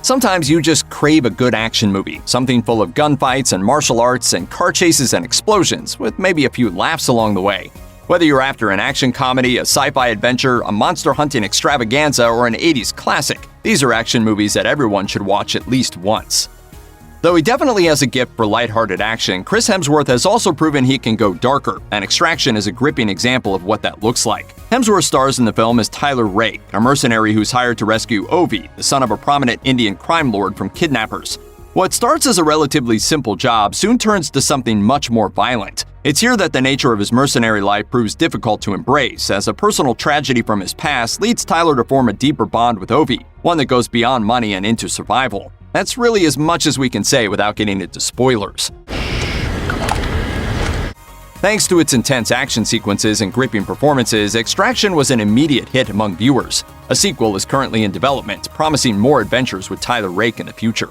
Sometimes you just crave a good action movie, something full of gunfights and martial arts and car chases and explosions, with maybe a few laughs along the way. Whether you're after an action comedy, a sci-fi adventure, a monster hunting extravaganza, or an 80s classic, these are action movies that everyone should watch at least once. Though he definitely has a gift for lighthearted action, Chris Hemsworth has also proven he can go darker, and Extraction is a gripping example of what that looks like. Hemsworth stars in the film as Tyler Rake, a mercenary who's hired to rescue Ovi, the son of a prominent Indian crime lord, from kidnappers. What starts as a relatively simple job soon turns to something much more violent. It's here that the nature of his mercenary life proves difficult to embrace, as a personal tragedy from his past leads Tyler to form a deeper bond with Ovi, one that goes beyond money and into survival. That's really as much as we can say without getting into spoilers. Thanks to its intense action sequences and gripping performances, Extraction was an immediate hit among viewers. A sequel is currently in development, promising more adventures with Tyler Rake in the future.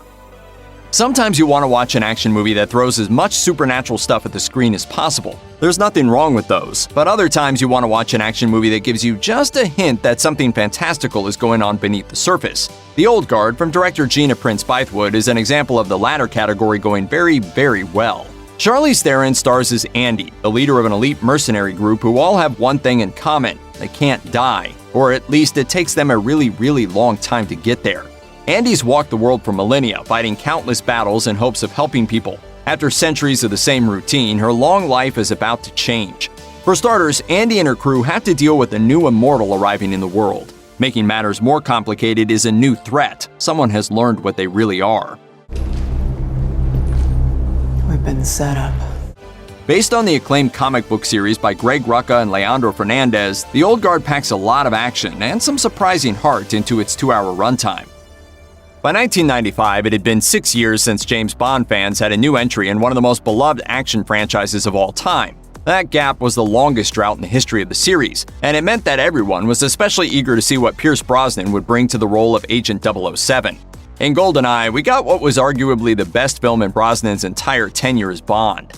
Sometimes you want to watch an action movie that throws as much supernatural stuff at the screen as possible. There's nothing wrong with those, but other times you want to watch an action movie that gives you just a hint that something fantastical is going on beneath the surface. The Old Guard from director Gina Prince Bythewood is an example of the latter category going very, very well. Charlize Theron stars as Andy, the leader of an elite mercenary group who all have one thing in common: they can't die, or at least it takes them a really, really long time to get there. Andy's walked the world for millennia, fighting countless battles in hopes of helping people. After centuries of the same routine, her long life is about to change. For starters, Andy and her crew have to deal with a new immortal arriving in the world. Making matters more complicated is a new threat. Someone has learned what they really are. We've been set up. Based on the acclaimed comic book series by Greg Rucka and Leandro Fernandez, The Old Guard packs a lot of action and some surprising heart into its 2-hour runtime. By 1995, it had been 6 years since James Bond fans had a new entry in one of the most beloved action franchises of all time. That gap was the longest drought in the history of the series, and it meant that everyone was especially eager to see what Pierce Brosnan would bring to the role of Agent 007. In GoldenEye, we got what was arguably the best film in Brosnan's entire tenure as Bond.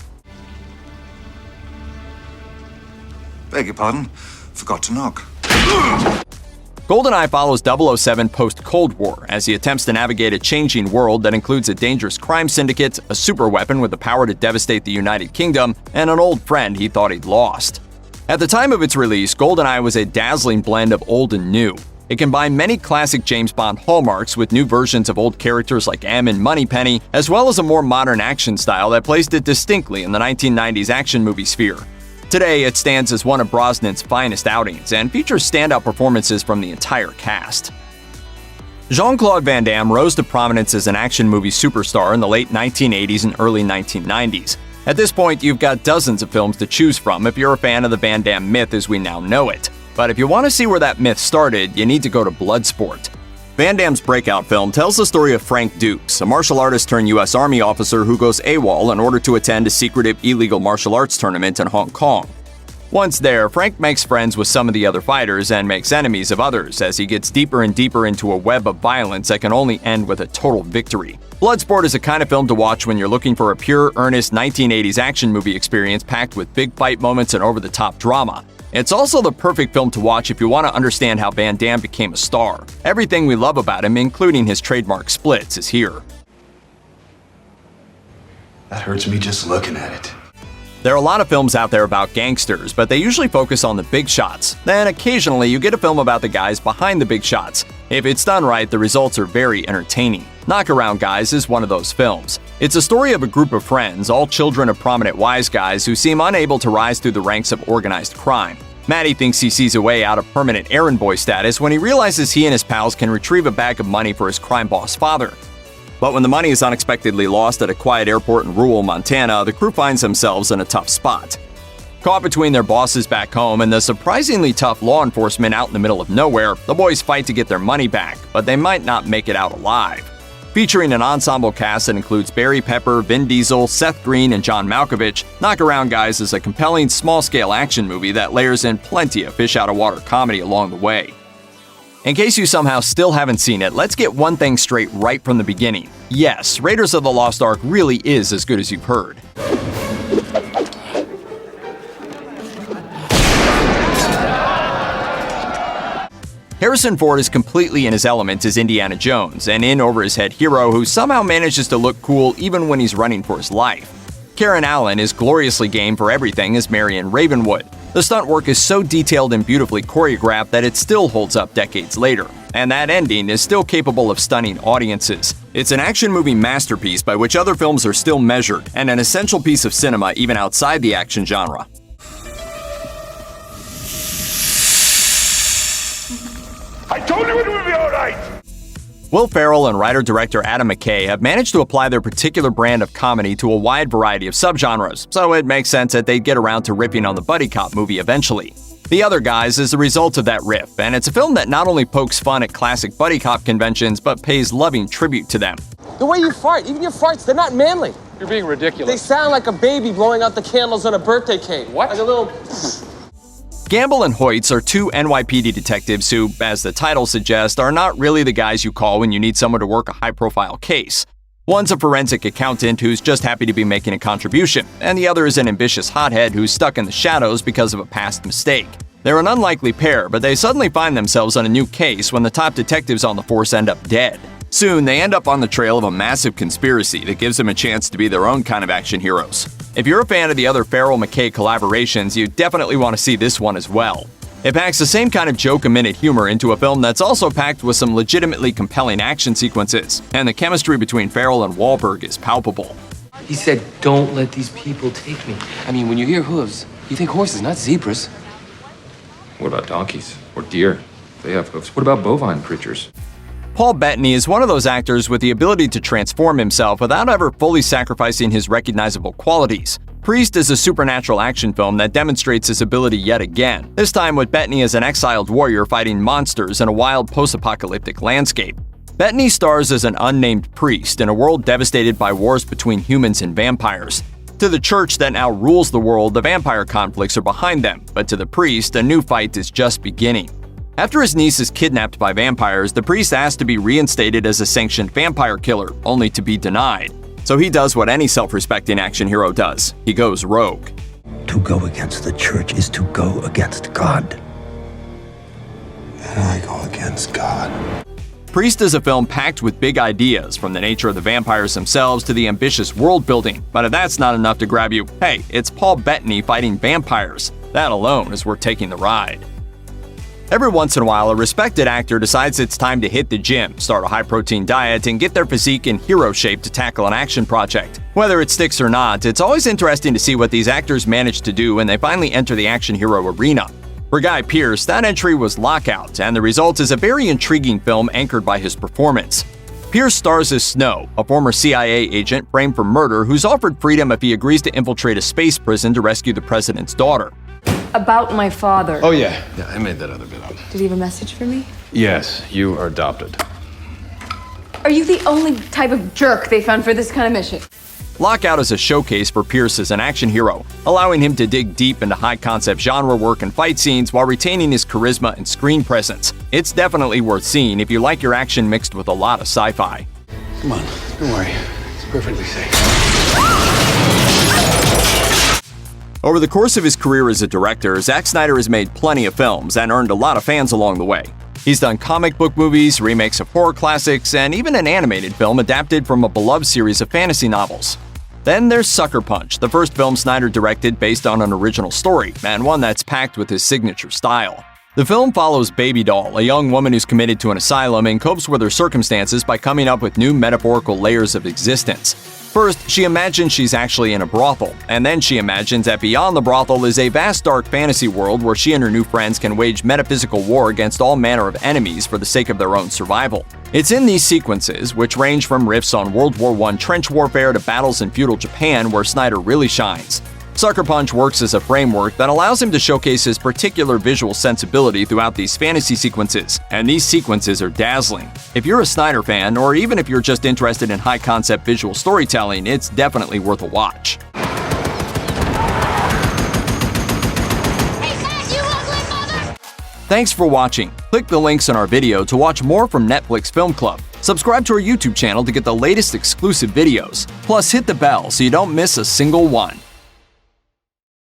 Beg your pardon? Forgot to knock. GoldenEye follows 007 post-Cold War as he attempts to navigate a changing world that includes a dangerous crime syndicate, a superweapon with the power to devastate the United Kingdom, and an old friend he thought he'd lost. At the time of its release, GoldenEye was a dazzling blend of old and new. It combined many classic James Bond hallmarks with new versions of old characters like M and Moneypenny, as well as a more modern action style that placed it distinctly in the 1990s action movie sphere. Today, it stands as one of Brosnan's finest outings and features standout performances from the entire cast. Jean-Claude Van Damme rose to prominence as an action movie superstar in the late 1980s and early 1990s. At this point, you've got dozens of films to choose from if you're a fan of the Van Damme myth as we now know it. But if you want to see where that myth started, you need to go to Bloodsport. Van Damme's breakout film tells the story of Frank Dukes, a martial artist turned U.S. Army officer who goes AWOL in order to attend a secretive illegal martial arts tournament in Hong Kong. Once there, Frank makes friends with some of the other fighters and makes enemies of others as he gets deeper and deeper into a web of violence that can only end with a total victory. Bloodsport is a kind of film to watch when you're looking for a pure, earnest 1980s action movie experience packed with big fight moments and over-the-top drama. It's also the perfect film to watch if you want to understand how Van Damme became a star. Everything we love about him, including his trademark splits, is here. That hurts me just looking at it. There are a lot of films out there about gangsters, but they usually focus on the big shots. Then occasionally you get a film about the guys behind the big shots. If it's done right, the results are very entertaining. Knockaround Guys is one of those films. It's a story of a group of friends, all children of prominent wise guys who seem unable to rise through the ranks of organized crime. Matty thinks he sees a way out of permanent errand boy status when he realizes he and his pals can retrieve a bag of money for his crime boss father. But when the money is unexpectedly lost at a quiet airport in rural Montana, the crew finds themselves in a tough spot. Caught between their bosses back home and the surprisingly tough law enforcement out in the middle of nowhere, the boys fight to get their money back, but they might not make it out alive. Featuring an ensemble cast that includes Barry Pepper, Vin Diesel, Seth Green, and John Malkovich, Knockaround Guys is a compelling small-scale action movie that layers in plenty of fish-out-of-water comedy along the way. In case you somehow still haven't seen it, let's get one thing straight right from the beginning. Yes, Raiders of the Lost Ark really is as good as you've heard. Harrison Ford is completely in his element as Indiana Jones, an in-over-his-head hero who somehow manages to look cool even when he's running for his life. Karen Allen is gloriously game for everything as Marion Ravenwood. The stunt work is so detailed and beautifully choreographed that it still holds up decades later, and that ending is still capable of stunning audiences. It's an action movie masterpiece by which other films are still measured, and an essential piece of cinema even outside the action genre. I told you it would be all right! Will Ferrell and writer-director Adam McKay have managed to apply their particular brand of comedy to a wide variety of subgenres, so it makes sense that they'd get around to riffing on the buddy cop movie eventually. The Other Guys is the result of that riff, and it's a film that not only pokes fun at classic buddy cop conventions, but pays loving tribute to them. The way you fart, even your farts, they're not manly. You're being ridiculous. They sound like a baby blowing out the candles on a birthday cake. What? Like a little... Gamble and Hoyts are two NYPD detectives who, as the title suggests, are not really the guys you call when you need someone to work a high-profile case. One's a forensic accountant who's just happy to be making a contribution, and the other is an ambitious hothead who's stuck in the shadows because of a past mistake. They're an unlikely pair, but they suddenly find themselves on a new case when the top detectives on the force end up dead. Soon, they end up on the trail of a massive conspiracy that gives them a chance to be their own kind of action heroes. If you're a fan of the other Ferrell-McKay collaborations, you definitely want to see this one as well. It packs the same kind of joke-a-minute humor into a film that's also packed with some legitimately compelling action sequences, and the chemistry between Ferrell and Wahlberg is palpable. He said, don't let these people take me. I mean, when you hear hooves, you think horses, not zebras. What about donkeys? Or deer? They have hoofs. What about bovine creatures? Paul Bettany is one of those actors with the ability to transform himself without ever fully sacrificing his recognizable qualities. Priest is a supernatural action film that demonstrates his ability yet again, this time with Bettany as an exiled warrior fighting monsters in a wild post-apocalyptic landscape. Bettany stars as an unnamed priest in a world devastated by wars between humans and vampires. To the church that now rules the world, the vampire conflicts are behind them, but to the priest, a new fight is just beginning. After his niece is kidnapped by vampires, the priest asks to be reinstated as a sanctioned vampire killer, only to be denied. So he does what any self-respecting action hero does. He goes rogue. To go against the church is to go against God. And I go against God. Priest is a film packed with big ideas, from the nature of the vampires themselves to the ambitious world building. But if that's not enough to grab you, hey, it's Paul Bettany fighting vampires. That alone is worth taking the ride. Every once in a while, a respected actor decides it's time to hit the gym, start a high-protein diet, and get their physique in hero shape to tackle an action project. Whether it sticks or not, it's always interesting to see what these actors manage to do when they finally enter the action hero arena. For Guy Pearce, that entry was Lockout, and the result is a very intriguing film anchored by his performance. Pearce stars as Snow, a former CIA agent framed for murder who's offered freedom if he agrees to infiltrate a space prison to rescue the president's daughter. About my father. Oh, yeah. Yeah, I made that other bit up. Did he have a message for me? Yes, you are adopted. Are you the only type of jerk they found for this kind of mission? Lockout is a showcase for Pearce as an action hero, allowing him to dig deep into high-concept genre work and fight scenes while retaining his charisma and screen presence. It's definitely worth seeing if you like your action mixed with a lot of sci-fi. Come on, don't worry. It's perfectly safe. Over the course of his career as a director, Zack Snyder has made plenty of films and earned a lot of fans along the way. He's done comic book movies, remakes of horror classics, and even an animated film adapted from a beloved series of fantasy novels. Then there's Sucker Punch, the first film Snyder directed based on an original story, and one that's packed with his signature style. The film follows Baby Doll, a young woman who's committed to an asylum and copes with her circumstances by coming up with new metaphorical layers of existence. First, she imagines she's actually in a brothel, and then she imagines that beyond the brothel is a vast dark fantasy world where she and her new friends can wage metaphysical war against all manner of enemies for the sake of their own survival. It's in these sequences, which range from riffs on World War I trench warfare to battles in feudal Japan, where Snyder really shines. Sucker Punch works as a framework that allows him to showcase his particular visual sensibility throughout these fantasy sequences, and these sequences are dazzling. If you're a Snyder fan, or even if you're just interested in high-concept visual storytelling, it's definitely worth a watch. Thanks for watching. Click the links in our video to watch more from Netflix Film Club. Subscribe to our YouTube channel to get the latest exclusive videos. Plus, hit the bell so you don't miss a single one.